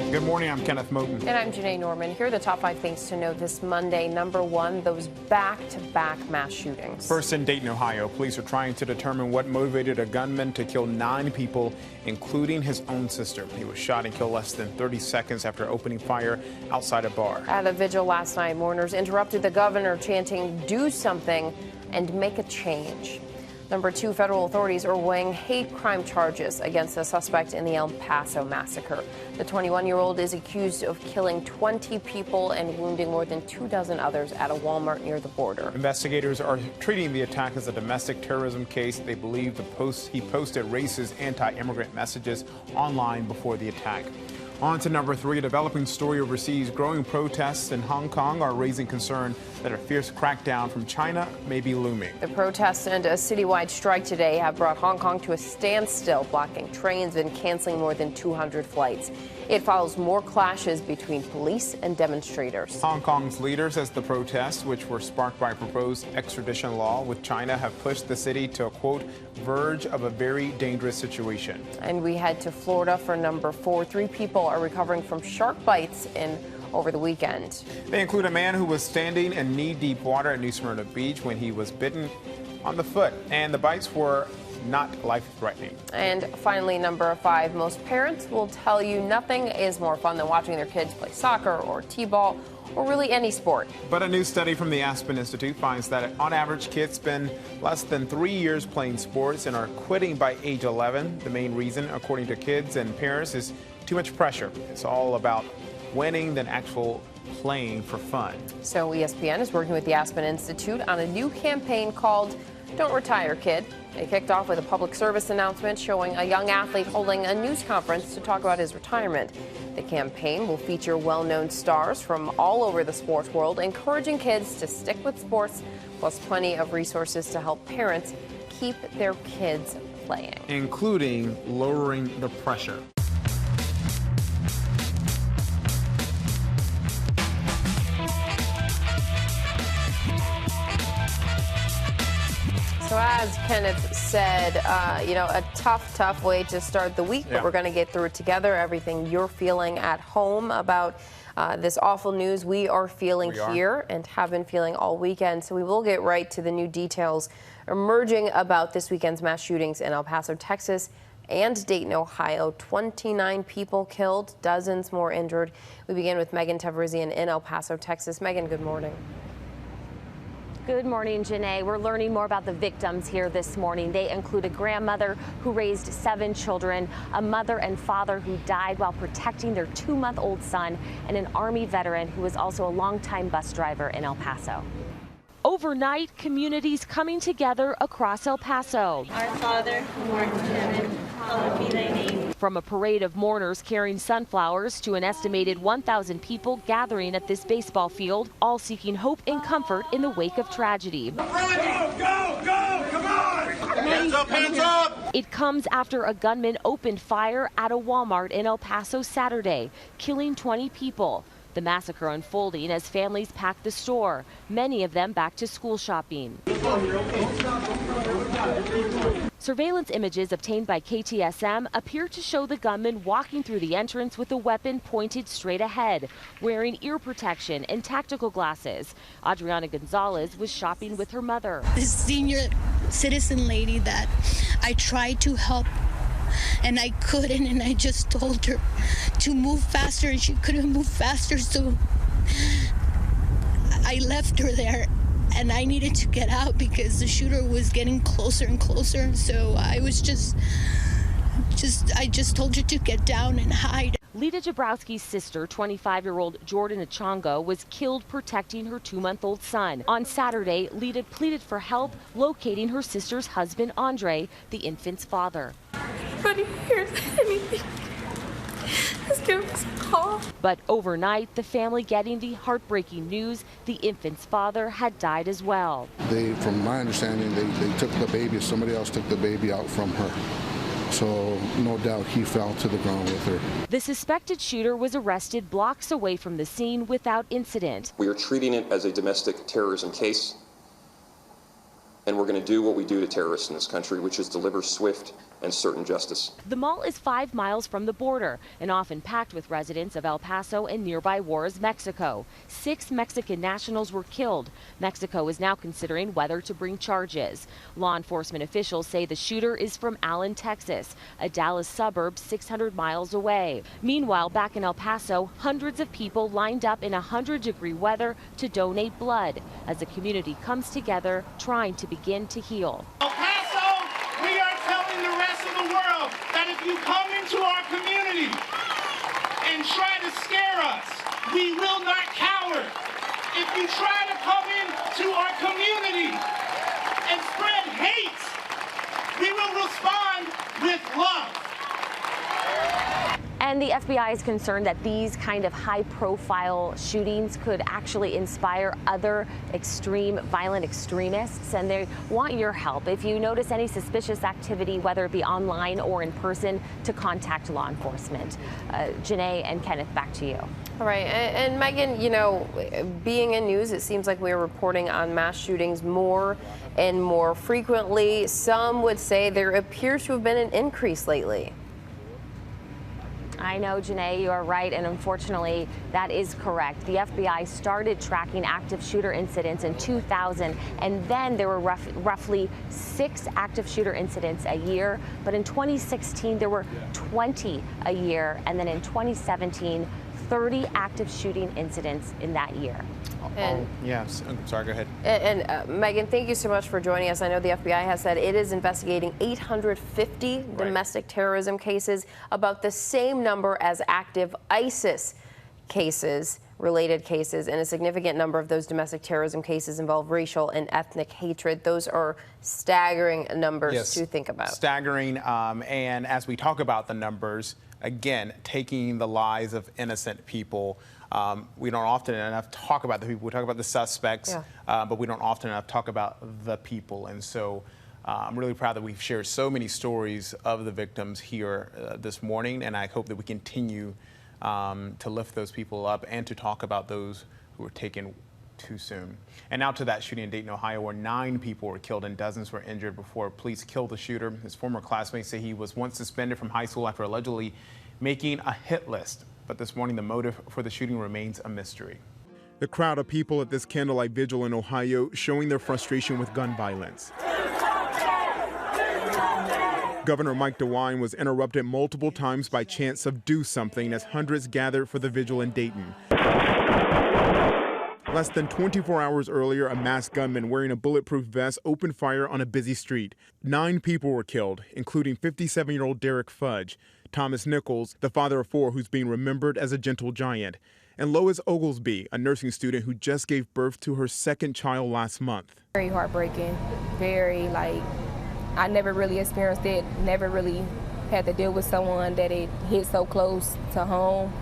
Good morning, I'm Kenneth Moten. And I'm Janae Norman. Here are the top 5 things to know this Monday. Number 1, those back-to-back mass shootings. First, in Dayton, Ohio, police are trying to determine what motivated a gunman to kill 9 people, including his own sister. He was shot and killed less than 30 seconds after opening fire outside a bar. At a vigil last night, mourners interrupted the governor chanting, "Do something and make a change." Number 2, federal authorities are weighing hate crime charges against the suspect in the El Paso massacre. The 21-year-old is accused of killing 20 people and wounding more than 24 others at a Walmart near the border. Investigators are treating the attack as a domestic terrorism case. They believe he posted racist anti-immigrant messages online before the attack. On to number 3, a developing story overseas. Growing protests in Hong Kong are raising concern that a fierce crackdown from China may be looming. The protests and a citywide strike today have brought Hong Kong to a standstill, blocking trains and canceling more than 200 flights. It follows more clashes between police and demonstrators. Hong Kong's leader says the protests, which were sparked by a proposed extradition law with China, have pushed the city to a, quote, verge of a very dangerous situation. And we head to Florida for number 4. 3 people are recovering from shark bites over the weekend. They include a man who was standing in knee-deep water at New Smyrna Beach when he was bitten on the foot, and the bites were not life-threatening. And finally, number 5, most parents will tell you nothing is more fun than watching their kids play soccer or t-ball or really any sport. But a new study from the Aspen Institute finds that on average, kids spend less than 3 years playing sports and are quitting by age 11. The main reason, according to kids and parents, is too much pressure. It's all about winning than actual playing for fun. So ESPN is working with the Aspen Institute on a new campaign called Don't Retire, Kid. It kicked off with a public service announcement showing a young athlete holding a news conference to talk about his retirement. The campaign will feature well-known stars from all over the sports world, encouraging kids to stick with sports, plus plenty of resources to help parents keep their kids playing, including lowering the pressure. So as Kenneth said, a tough way to start the week, but we're going to get through it together. Everything you're feeling at home about this awful news, we are feeling here and have been feeling all weekend. So we will get right to the new details emerging about this weekend's mass shootings in El Paso, Texas, and Dayton, Ohio. 29 people killed, dozens more injured. We begin with Megan Tavrizian in El Paso, Texas. Megan, good morning. Good morning, Janae. We're learning more about the victims here this morning. They include a grandmother who raised 7 children, a mother and father who died while protecting their 2-month-old son, and an Army veteran who was also a longtime bus driver in El Paso. Overnight, communities coming together across El Paso. Our Father, who art in heaven, hallowed be thy name. From a parade of mourners carrying sunflowers to an estimated 1,000 people gathering at this baseball field, all seeking hope and comfort in the wake of tragedy. Go, go, go, come on! Hands up, hands up! It comes after a gunman opened fire at a Walmart in El Paso Saturday, killing 20 people. The massacre unfolding as families packed the store, many of them back to school shopping. Surveillance images obtained by KTSM appear to show the gunman walking through the entrance with a weapon pointed straight ahead, wearing ear protection and tactical glasses. Adriana Gonzalez was shopping with her mother. This senior citizen lady that I tried to help and I couldn't, and I just told her to move faster and she couldn't move faster, so I left her there and I needed to get out because the shooter was getting closer and closer. So I was I just told her to get down and hide. Lita Jabrowski's sister, 25-year-old Jordan Achongo, was killed protecting her 2-month-old son. On Saturday, Lita pleaded for help locating her sister's husband, Andre, the infant's father. Anybody hears anything, just give us a call. But overnight, the family getting the heartbreaking news the infant's father had died as well. From my understanding, they took the baby, somebody else took the baby out from her. So no doubt he fell to the ground with her. The suspected shooter was arrested blocks away from the scene without incident. We are treating it as a domestic terrorism case. and we're going to do what we do to terrorists in this country, which is deliver swift and certain justice. The mall is 5 miles from the border and often packed with residents of El Paso and nearby Juarez, Mexico. 6 Mexican nationals were killed. Mexico is now considering whether to bring charges. Law enforcement officials say the shooter is from Allen, Texas, a Dallas suburb 600 miles away. Meanwhile, back in El Paso, hundreds of people lined up in 100-degree weather to donate blood as the community comes together trying to begin to heal. El Paso, we are telling the rest of the world that if you come into our community and try to scare us, we will not cower. If you try to come into our community and spread hate, we will respond with love. And the FBI is concerned that these kind of high-profile shootings could actually inspire other extreme violent extremists, and they want your help. If you notice any suspicious activity, whether it be online or in person, to contact law enforcement. Janae and Kenneth, back to you. All right, and Megan, you know, being in news, it seems like we're reporting on mass shootings more and more frequently. Some would say there appears to have been an increase lately. I know, Janae, you are right, and unfortunately, that is correct. The FBI started tracking active shooter incidents in 2000, and then there were roughly 6 active shooter incidents a year. But in 2016, there were 20 a year, and then in 2017, 30 active shooting incidents in that year. And yes, sorry, go ahead. And Megan, thank you so much for joining us. I know the FBI has said it is investigating 850 domestic terrorism cases, about the same number as active ISIS cases, related cases, and a significant number of those domestic terrorism cases involve racial and ethnic hatred. Those are staggering numbers to think about. Staggering, and as we talk about the numbers, again, taking the lives of innocent people. We don't often enough talk about the people. We talk about the suspects, but we don't often enough talk about the people. And so I'm really proud that we've shared so many stories of the victims here this morning, and I hope that we continue to lift those people up and to talk about those who were taken too soon. And now to that shooting in Dayton, Ohio, where 9 people were killed and dozens were injured before police killed the shooter. His former classmates say he was once suspended from high school after allegedly making a hit list. But this morning, the motive for the shooting remains a mystery. The crowd of people at this candlelight vigil in Ohio showing their frustration with gun violence. Governor Mike DeWine was interrupted multiple times by chants of "do something" as hundreds gathered for the vigil in Dayton. Less than 24 hours earlier, a masked gunman wearing a bulletproof vest opened fire on a busy street. 9 people were killed, including 57-year-old Derek Fudge, Thomas Nichols, the father of 4 who's being remembered as a gentle giant, and Lois Oglesby, a nursing student who just gave birth to her 2nd child last month. Very heartbreaking, very I never really experienced it, never really had to deal with someone that it hit so close to home.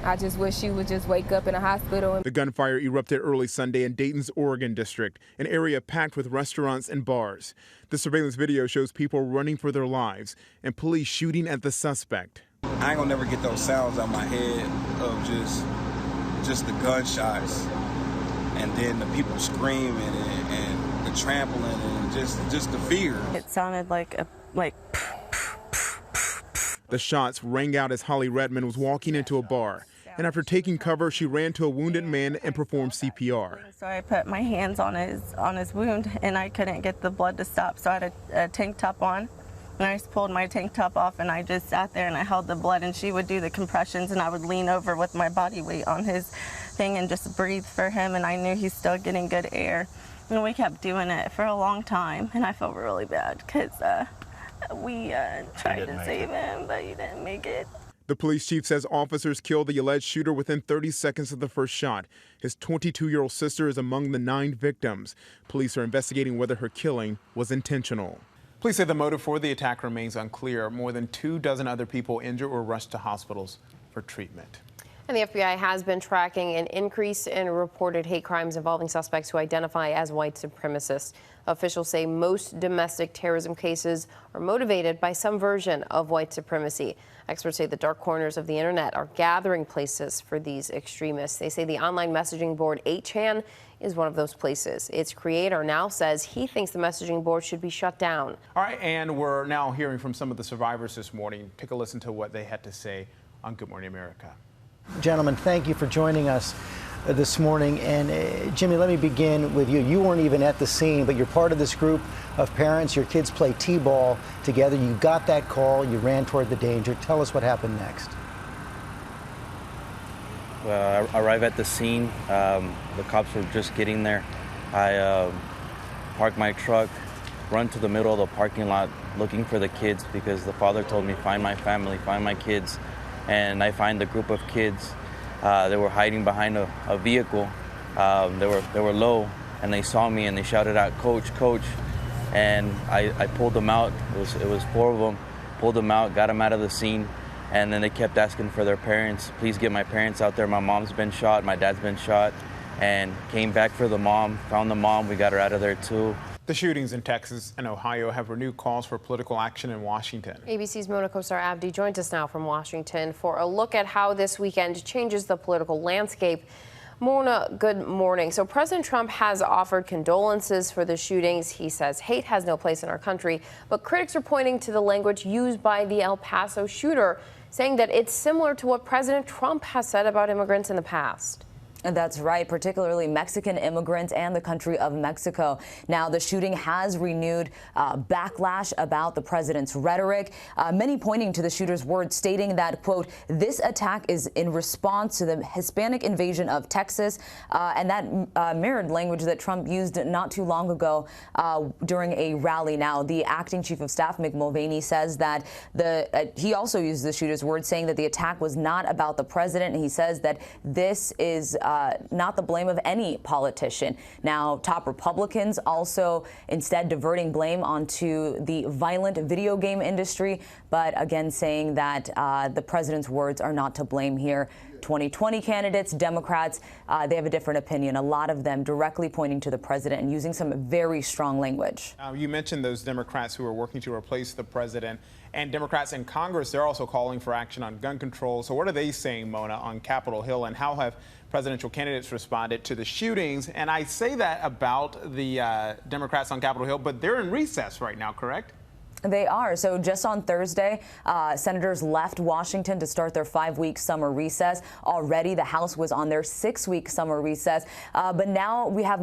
I just wish she would just wake up in a hospital. The gunfire erupted early Sunday in Dayton's Oregon district, an area packed with restaurants and bars. The surveillance video shows people running for their lives and police shooting at the suspect. I ain't gonna never get those sounds out my head of just the gunshots and then the people screaming and the trampling and just the fear. It sounded like The shots rang out as Holly Redmond was walking into a bar. And after taking cover, she ran to a wounded man and performed CPR. So I put my hands on his wound, and I couldn't get the blood to stop. So I had a tank top on, and I just pulled my tank top off, and I just sat there and I held the blood, and she would do the compressions, and I would lean over with my body weight on his thing and just breathe for him, and I knew he's still getting good air. And we kept doing it for a long time, and I felt really bad because we tried to save him, but he didn't make it. The police chief says officers killed the alleged shooter within 30 seconds of the first shot. His 22-year-old sister is among the 9 victims. Police are investigating whether her killing was intentional. Police say the motive for the attack remains unclear. More than 24 other people injured or rushed to hospitals for treatment. And the FBI has been tracking an increase in reported hate crimes involving suspects who identify as white supremacists. Officials say most domestic terrorism cases are motivated by some version of white supremacy. Experts say the dark corners of the internet are gathering places for these extremists. They say the online messaging board 8chan is one of those places. Its creator now says he thinks the messaging board should be shut down. All right, and we're now hearing from some of the survivors this morning. Take a listen to what they had to say on Good Morning America. Gentlemen, thank you for joining us this morning. And Jimmy, let me begin with you. You weren't even at the scene, but you're part of this group of parents. Your kids play t-ball together. You got that call. You ran toward the danger. Tell us what happened next. Well, I arrived at the scene. The cops were just getting there. I parked my truck, run to the middle of the parking lot looking for the kids because the father told me, find my family, find my kids. And I find a group of kids. They were hiding behind a vehicle. They were low, and they saw me, and they shouted out, "Coach, Coach!" And I pulled them out. It was 4 of them. Pulled them out, got them out of the scene, and then they kept asking for their parents. Please get my parents out there. My mom's been shot. My dad's been shot. And came back for the mom. Found the mom. We got her out of there too. The shootings in Texas and Ohio have renewed calls for political action in Washington. ABC's Mona Kosar Abdi joins us now from Washington for a look at how this weekend changes the political landscape. Mona, good morning. So President Trump has offered condolences for the shootings. He says hate has no place in our country, but critics are pointing to the language used by the El Paso shooter, saying that it's similar to what President Trump has said about immigrants in the past. And that's right, particularly Mexican immigrants and the country of Mexico. Now, the shooting has renewed backlash about the president's rhetoric, many pointing to the shooter's words, stating that, quote, this attack is in response to the Hispanic invasion of Texas, and that mirrored language that Trump used not too long ago during a rally. Now, the acting chief of staff, Mick Mulvaney, says that he also used the shooter's words, saying that the attack was not about the president, and he says that this is not the blame of any politician. Now, top Republicans also instead diverting blame onto the violent video game industry, but again saying that the president's words are not to blame here. 2020 candidates, Democrats, they have a different opinion. A lot of them directly pointing to the president and using some very strong language. You mentioned those Democrats who are working to replace the president, and Democrats in Congress, they're also calling for action on gun control. So what are they saying, Mona, on Capitol Hill, and how have presidential candidates responded to the shootings? And I say that about the Democrats on Capitol Hill, but they're in recess right now, correct? They are. So just on Thursday, senators left Washington to start their 5-week summer recess. Already, the House was on their 6-week summer recess. But now we have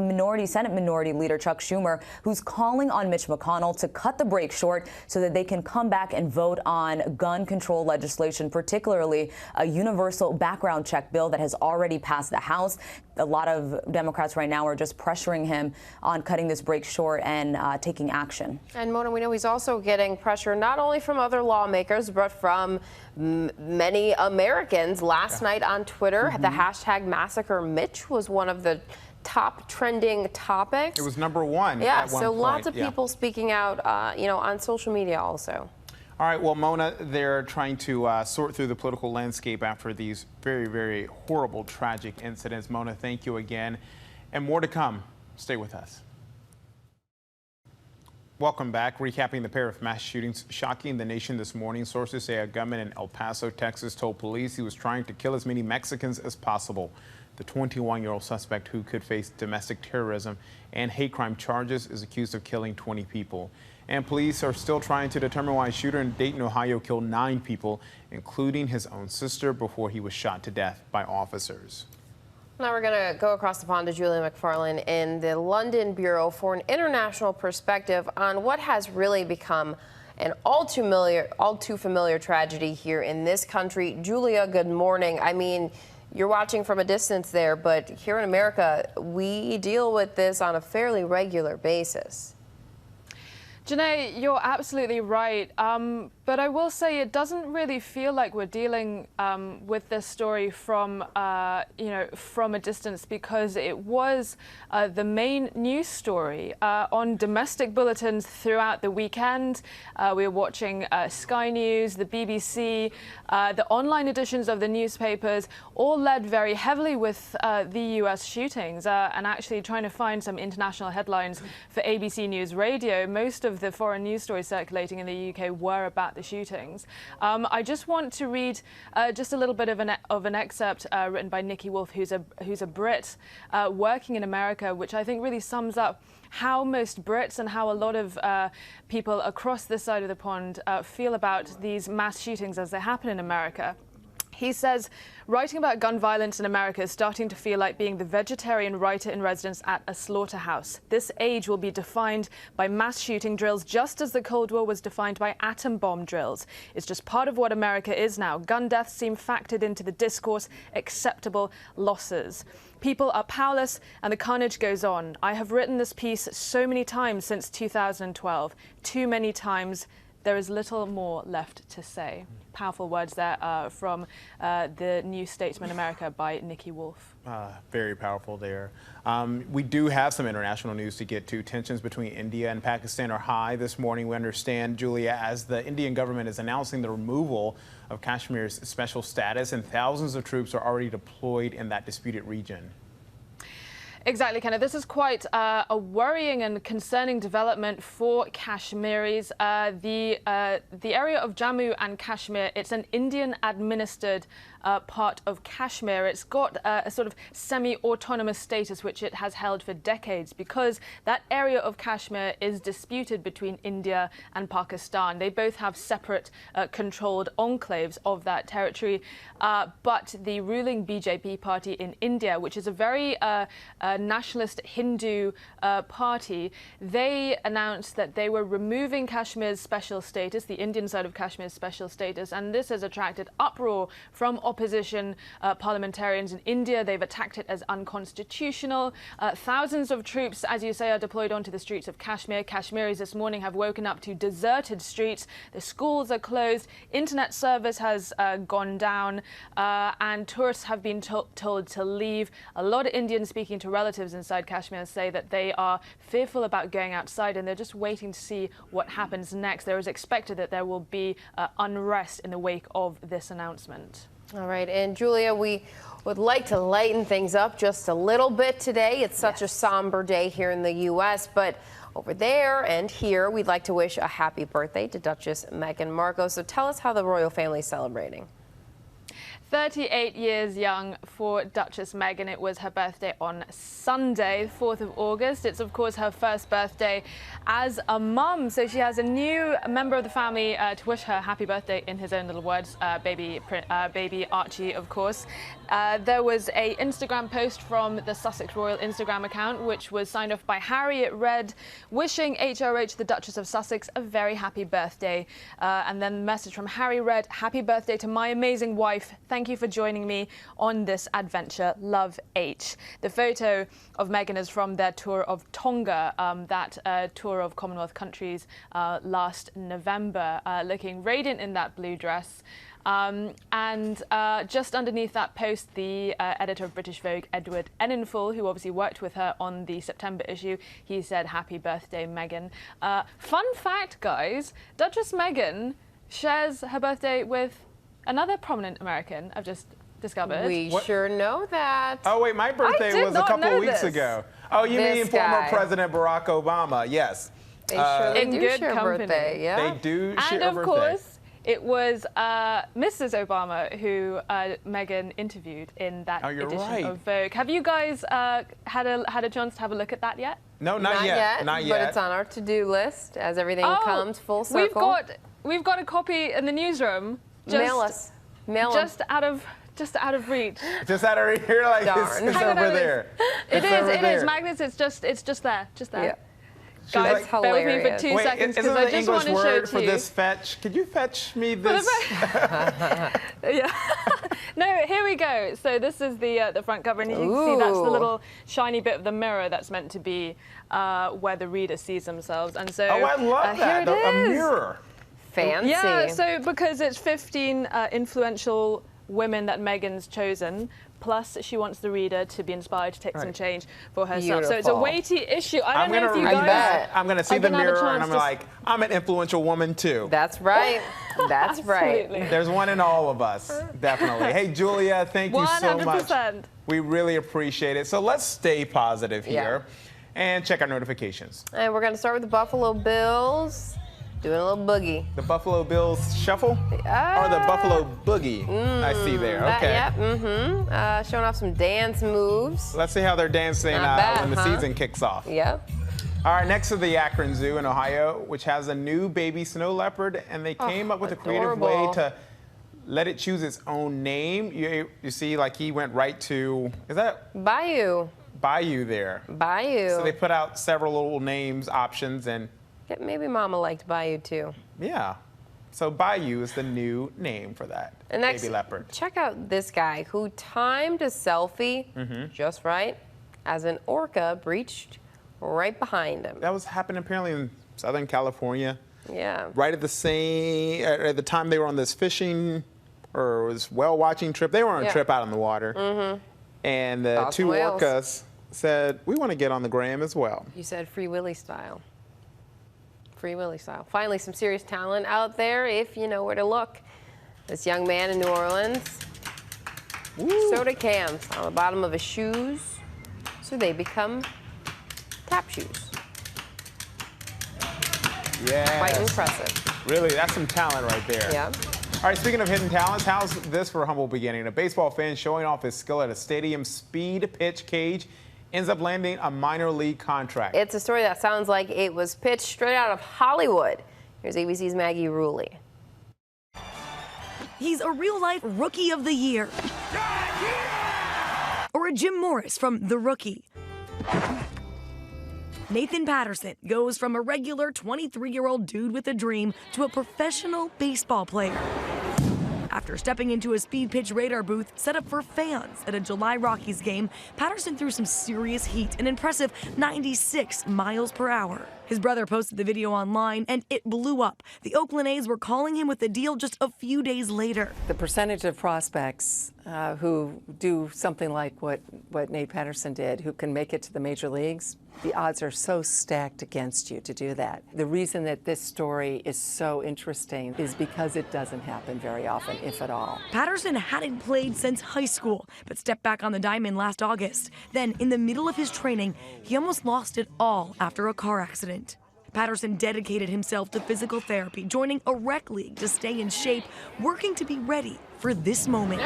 Senate Minority Leader Chuck Schumer, who's calling on Mitch McConnell to cut the break short so that they can come back and vote on gun control legislation, particularly a universal background check bill that has already passed the House. A lot of Democrats right now are just pressuring him on cutting this break short and taking action. And Mona, we know he's also getting pressure not only from other lawmakers, but from many Americans. Last night on Twitter, the hashtag Massacre Mitch was one of the top trending topics. It was #1. Yeah, so lots of people speaking out, on social media also. All right, well, Mona, they're trying to sort through the political landscape after these very, very horrible, tragic incidents. Mona, thank you again. And more to come. Stay with us. Welcome back. Recapping the pair of mass shootings shocking the nation this morning. Sources say a gunman in El Paso, Texas, told police he was trying to kill as many Mexicans as possible. The 21-year-old suspect, who could face domestic terrorism and hate crime charges, is accused of killing 20 people. And police are still trying to determine why a shooter in Dayton, Ohio, killed 9 people, including his own sister, before he was shot to death by officers. Now we're going to go across the pond to Julia McFarlane in the London Bureau for an international perspective on what has really become an all too familiar tragedy here in this country. Julia, good morning. I mean, you're watching from a distance there, but here in America, we deal with this on a fairly regular basis. Janae, you're absolutely right. But I will say it doesn't really feel like we're dealing with this story from, from a distance, because it was the main news story on domestic bulletins throughout the weekend. We were watching Sky News, the BBC, the online editions of the newspapers, all led very heavily with the U.S. shootings, and actually trying to find some international headlines for ABC News Radio. Most of the foreign news stories circulating in the UK were about at the shootings. I just want to read just a little bit of an excerpt written by Nikki Wolf, who's a Brit working in America, which I think really sums up how most Brits and how a lot of people across this side of the pond feel about these mass shootings as they happen in America. He says, writing about gun violence in America is starting to feel like being the vegetarian writer in residence at a slaughterhouse. This age will be defined by mass shooting drills, just as the Cold War was defined by atom bomb drills. It's just part of what America is now. Gun deaths seem factored into the discourse, acceptable losses. People are powerless and the carnage goes on. I have written this piece so many times since 2012. Too many times. There is little more left to say. Powerful words there from the New Statesman America by Nikki Wolf. Very powerful there. We do have some international news to get to. Tensions between India and Pakistan are high this morning, we understand, Julia, as the Indian government is announcing the removal of Kashmir's special status, and thousands of troops are already deployed in that disputed region. Exactly, Kenneth. This is quite a worrying and concerning development for Kashmiris. The area of Jammu and Kashmir, it's an Indian-administered part of Kashmir. It's got a sort of semi-autonomous status, which it has held for decades, because that area of Kashmir is disputed between India and Pakistan. They both have separate controlled enclaves of that territory. But the ruling BJP party in India, which is a very nationalist Hindu party, they announced that they were removing Kashmir's special status, the Indian side of Kashmir's special status, and this has attracted uproar from opposition parliamentarians in India. They've attacked it as unconstitutional. Thousands of troops, as you say, are deployed onto the streets of Kashmir. Kashmiris this morning have woken up to deserted streets. The schools are closed. Internet service has gone down, and tourists have been told to leave. A lot of Indians speaking to relatives inside Kashmir say that they are fearful about going outside, and they're just waiting to see what happens next. There is expected that there will be unrest in the wake of this announcement. All right, and Julia, we would like to lighten things up just a little bit today. It's such a somber day here in the U.S., but over there and here, we'd like to wish a happy birthday to Duchess Meghan Markle. So tell us how the royal family is celebrating. 38 years young for Duchess Meghan. It was her birthday on Sunday, 4th of August. It's, of course, her first birthday as a mum. So she has a new member of the family to wish her happy birthday in his own little words, baby Archie, of course. There was an Instagram post from the Sussex Royal Instagram account, which was signed off by Harry. It read, wishing HRH, the Duchess of Sussex, a very happy birthday. And then the message from Harry read, happy birthday to my amazing wife. Thank you for joining me on this adventure. Love, H. The photo of Meghan is from their tour of Tonga, that tour of Commonwealth countries last November, looking radiant in that blue dress. And just underneath that post, the editor of British Vogue, Edward Enninful, who obviously worked with her on the September issue, he said, happy birthday, Meghan. Fun fact, guys, Duchess Meghan shares her birthday with another prominent American, I've just discovered. We sure know that. Oh, wait, my birthday was a couple of weeks ago. Oh, you mean former President Barack Obama? Yes. They surely do good share company. Birthday, yeah. They do share and of birthday. Course, it was Mrs. Obama who Meghan interviewed in that edition of Vogue. Have you guys had a chance to have a look at that yet? No, not yet. Not yet. But it's on our to-do list as everything comes full circle. We've got a copy in the newsroom. Mail us. Just out of reach. Just out of reach. You're like, it's over there. It is. Magnus, it's just there. Yeah. Guys, like, bear with me for 2 seconds because I just want to show it to you. English word for this fetch? Could you fetch me this? Yeah. No, here we go. So this is the front cover, and you can see that's the little shiny bit of the mirror that's meant to be where the reader sees themselves. And so, oh, I love that. A mirror. Fancy. Yeah, so because it's 15 influential women that Meghan's chosen, plus she wants the reader to be inspired to take some change for herself. Beautiful. So it's a weighty issue. I don't know if you guys... I'm going to see the mirror and I'm like, I'm an influential woman too. That's right. That's right. There's one in all of us, definitely. Hey, Julia, thank you so much. 100%. We really appreciate it. So let's stay positive here and check our notifications. And we're going to start with the Buffalo Bills. Doing a little boogie. The Buffalo Bills shuffle? Or the Buffalo Boogie? I see there. Okay. Yep. Showing off some dance moves. Let's see how they're dancing when the season kicks off. Yep. All right, next to the Akron Zoo in Ohio, which has a new baby snow leopard, and they came up with a creative way to let it choose its own name. You see, like he went right to, is that? Bayou. Bayou there. Bayou. So they put out several little names, options, and maybe Mama liked Bayou too. Yeah. So Bayou is the new name for that baby leopard. Check out this guy who timed a selfie just right as an orca breached right behind him. That was happening apparently in Southern California. Yeah. Right at the time they were on this fishing or was whale watching trip. They were on a trip out in the water. And the two orcas said, we want to get on the gram as well. You said Free Willy style. Free Willy style. Finally, some serious talent out there if you know where to look. This young man in New Orleans, soda cans on the bottom of his shoes, so they become tap shoes. Yeah. Quite impressive. Really, that's some talent right there. Yeah. All right, speaking of hidden talents, how's this for a humble beginning? A baseball fan showing off his skill at a stadium speed pitch cage ends up landing a minor league contract. It's a story that sounds like it was pitched straight out of Hollywood. Here's ABC's Maggie Rulli. He's a real-life Rookie of the Year. Or a Jim Morris from The Rookie. Nathan Patterson goes from a regular 23-year-old dude with a dream to a professional baseball player. After stepping into a speed pitch radar booth set up for fans at a July Rockies game, Patterson threw some serious heat, an impressive 96 miles per hour. His brother posted the video online, and it blew up. The Oakland A's were calling him with the deal just a few days later. The percentage of prospects who do something like what Nate Patterson did, who can make it to the major leagues, the odds are so stacked against you to do that. The reason that this story is so interesting is because it doesn't happen very often, if at all. Patterson hadn't played since high school, but stepped back on the diamond last August. Then, in the middle of his training, he almost lost it all after a car accident. Patterson dedicated himself to physical therapy, joining a rec league to stay in shape, working to be ready for this moment.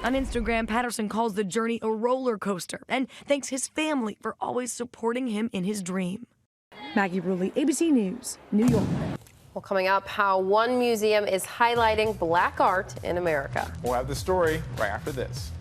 On Instagram, Patterson calls the journey a roller coaster and thanks his family for always supporting him in his dream. Maggie Rulli, ABC News, New York. Well, coming up, how one museum is highlighting Black art in America. We'll have the story right after this.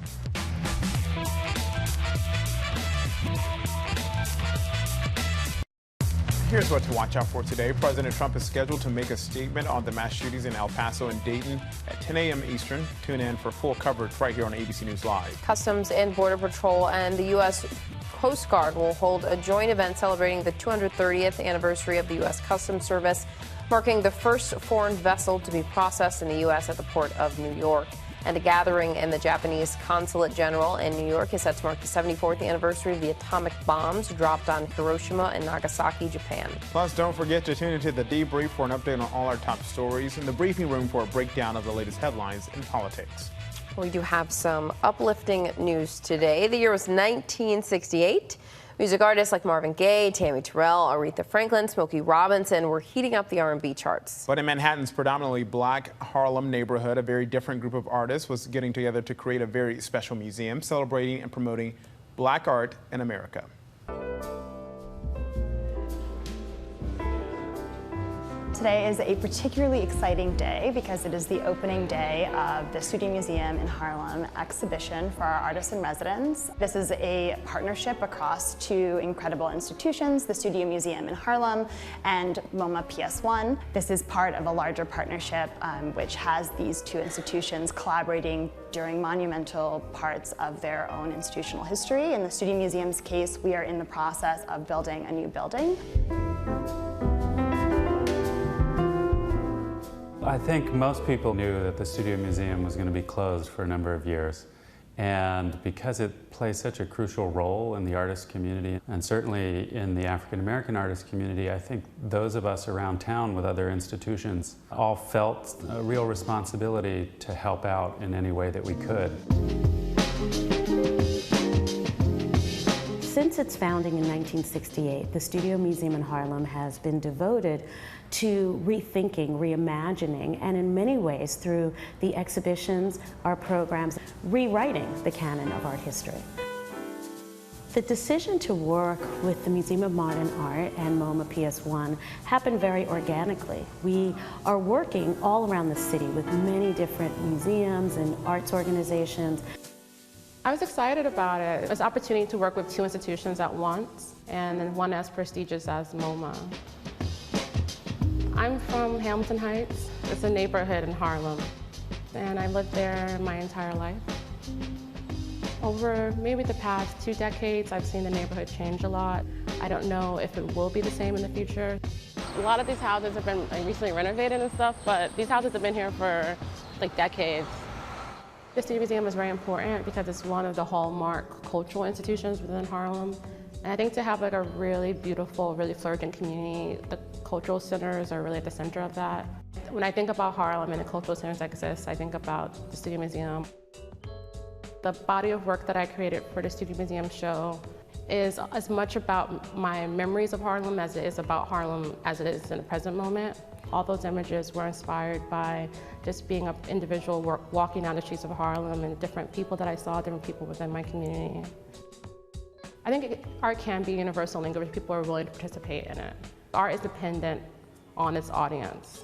Here's what to watch out for today. President Trump is scheduled to make a statement on the mass shootings in El Paso and Dayton at 10 a.m. Eastern. Tune in for full coverage right here on ABC News Live. Customs and Border Patrol and the U.S. Coast Guard will hold a joint event celebrating the 230th anniversary of the U.S. Customs Service, marking the first foreign vessel to be processed in the U.S. at the port of New York. And a gathering in the Japanese Consulate General in New York is set to mark the 74th anniversary of the atomic bombs dropped on Hiroshima and Nagasaki, Japan. Plus, don't forget to tune into the debrief for an update on all our top stories and the briefing room for a breakdown of the latest headlines in politics. We do have some uplifting news today. The year was 1968. Music artists like Marvin Gaye, Tammy Terrell, Aretha Franklin, Smokey Robinson were heating up the R&B charts. But in Manhattan's predominantly black Harlem neighborhood, a very different group of artists was getting together to create a very special museum celebrating and promoting black art in America. Today is a particularly exciting day because it is the opening day of the Studio Museum in Harlem exhibition for our artists in residence. This is a partnership across two incredible institutions, the Studio Museum in Harlem and MoMA PS1. This is part of a larger partnership which has these two institutions collaborating during monumental parts of their own institutional history. In the Studio Museum's case, we are in the process of building a new building. I think most people knew that the Studio Museum was going to be closed for a number of years. And because it plays such a crucial role in the artist community, and certainly in the African American artist community, I think those of us around town with other institutions all felt a real responsibility to help out in any way that we could. Since Since its founding in 1968, the Studio Museum in Harlem has been devoted to rethinking, reimagining, and in many ways through the exhibitions, our programs, rewriting the canon of art history. The decision to work with the Museum of Modern Art and MoMA PS1 happened very organically. We are working all around the city with many different museums and arts organizations. I was excited about it. It was an opportunity to work with two institutions at once, and then one as prestigious as MoMA. I'm from Hamilton Heights. It's a neighborhood in Harlem, and I lived there my entire life. Over maybe the past 2 decades, I've seen the neighborhood change a lot. I don't know if it will be the same in the future. A lot of these houses have been recently renovated and stuff, but these houses have been here for like decades. The Studio Museum is very important because it's one of the hallmark cultural institutions within Harlem. And I think to have like a really beautiful, really flourishing community, the cultural centers are really at the center of that. When I think about Harlem and the cultural centers that exist, I think about the Studio Museum. The body of work that I created for the Studio Museum show is as much about my memories of Harlem as it is about Harlem as it is in the present moment. All those images were inspired by just being an individual walking down the streets of Harlem and different people that I saw, different people within my community. I think art can be universal language if people are willing to participate in it. Art is dependent on its audience.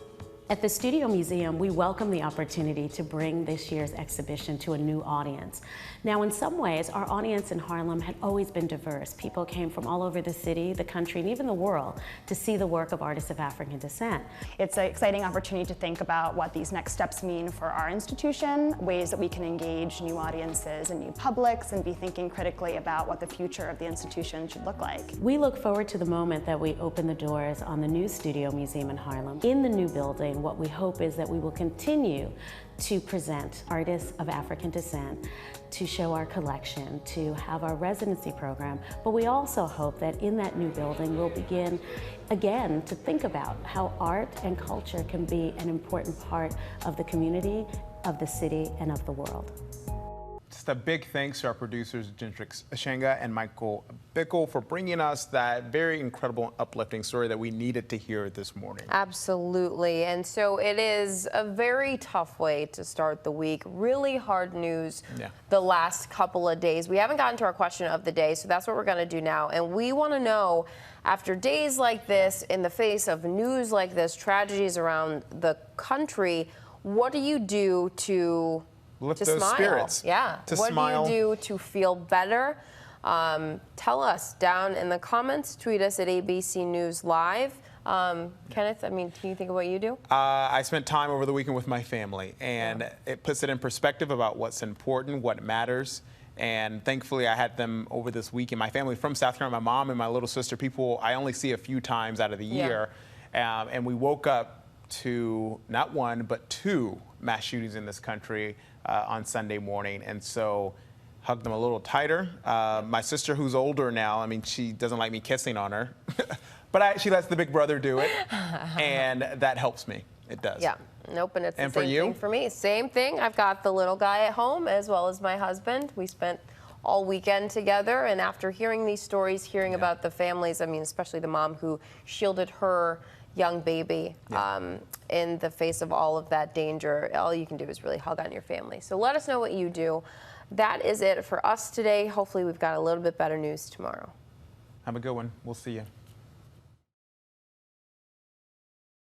At the Studio Museum, we welcome the opportunity to bring this year's exhibition to a new audience. Now, in some ways, our audience in Harlem had always been diverse. People came from all over the city, the country, and even the world to see the work of artists of African descent. It's an exciting opportunity to think about what these next steps mean for our institution, ways that we can engage new audiences and new publics, and be thinking critically about what the future of the institution should look like. We look forward to the moment that we open the doors on the new Studio Museum in Harlem. In the new building, what we hope is that we will continue to present artists of African descent, to show our collection, to have our residency program, but we also hope that in that new building we'll begin again to think about how art and culture can be an important part of the community, of the city, and of the world. Just a big thanks to our producers, Gentrix Ashenga and Michael Bickle, for bringing us that very incredible and uplifting story that we needed to hear this morning. Absolutely. And so it is a very tough way to start the week. Really hard news the last couple of days. We haven't gotten to our question of the day, so that's what we're going to do now. And we want to know, after days like this, in the face of news like this, tragedies around the country, what do you do to lift those smile? Spirits. Yeah. To what smile. do you do to feel better? Tell us down in the comments. Tweet us at ABC News Live. Kenneth, I mean, can you think of what you do? I spent time over the weekend with my family, and it puts it in perspective about what's important, what matters. And thankfully, I had them over this weekend. My family from South Carolina, my mom and my little sister, people I only see a few times out of the year. And we woke up to not one, but 2 mass shootings in this country on Sunday morning. And so hugged them a little tighter. My sister, who's older now, I mean, she doesn't like me kissing on her, but she lets the big brother do it. And that helps me. It does. Yeah. Nope, and it's the And same for you? thing for me. Same thing. I've got the little guy at home as well as my husband. We spent all weekend together, and after hearing these stories, hearing about the families, I mean, especially the mom who shielded her young baby in the face of all of that danger, all you can do is really hug on your family. So let us know what you do. That is it for us today. Hopefully we've got a little bit better news tomorrow. Have a good one. We'll see you.